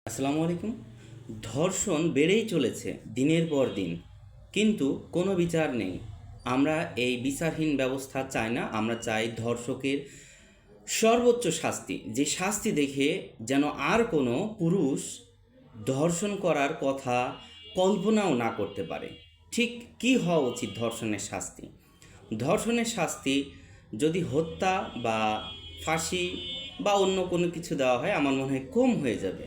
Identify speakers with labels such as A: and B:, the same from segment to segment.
A: আসসালামু আলাইকুম। ধর্ষণ বেড়েই চলেছে দিনের পর দিন, কিন্তু কোনো বিচার নেই। আমরা এই বিচারহীন ব্যবস্থা চাই না। আমরা চাই ধর্ষকের সর্বোচ্চ শাস্তি, যে শাস্তি দেখে যেন আর কোনো পুরুষ ধর্ষণ করার কথা কল্পনাও না করতে পারে। ঠিক কী হওয়া উচিত ধর্ষণের শাস্তি? ধর্ষণের শাস্তি যদি হত্যা বা ফাঁসি বা অন্য কোনো কিছু দেওয়া হয়, আমার মনে হয় কম হয়ে যাবে।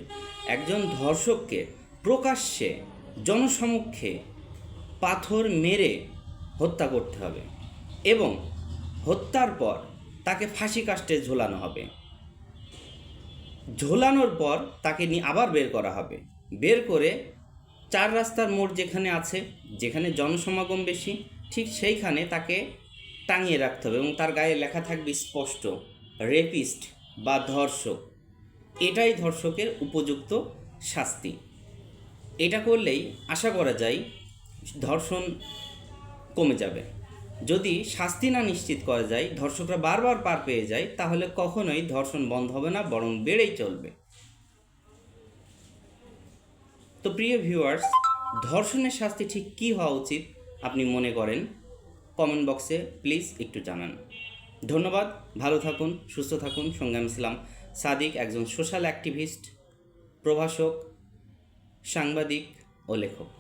A: একজন ধর্ষককে প্রকাশ্যে জনসমক্ষে পাথর মেরে হত্যা করতে হবে এবং হত্যার পর তাকে ফাঁসি কাস্টে ঝোলানো হবে। ঝোলানোর পর তাকে নিয়ে আবার বের করা হবে। বের করে চার রাস্তার মোড় যেখানে আছে, যেখানে জনসমাগম বেশি, ঠিক সেইখানে তাকে টাঙিয়ে রাখতে হবে এবং তার গায়ে লেখা থাকবে স্পষ্ট, রেপিস্ট বা ধর্ষক। এটাই ধর্ষকের উপযুক্ত শাস্তি। এটা করলেই আশা করা যায় ধর্ষণ কমে যাবে। যদি শাস্তি না নিশ্চিত করা যায়, ধর্ষকরা বারবার পার পেয়ে যায়, তাহলে কখনোই ধর্ষণ বন্ধ হবে না, বরং বেড়েই চলবে। তো প্রিয় ভিউয়ার্স, ধর্ষণের শাস্তি ঠিক কী হওয়া উচিত আপনি মনে করেন? কমেন্ট বক্সে প্লিজ একটু জানান। ধন্যবাদ। ভালো থাকুন, সুস্থ থাকুন। সঙ্গে আমি ছিলাম সাদিক, একজন সোশ্যাল অ্যাক্টিভিস্ট, প্রভাষক, সাংবাদিক ও লেখক।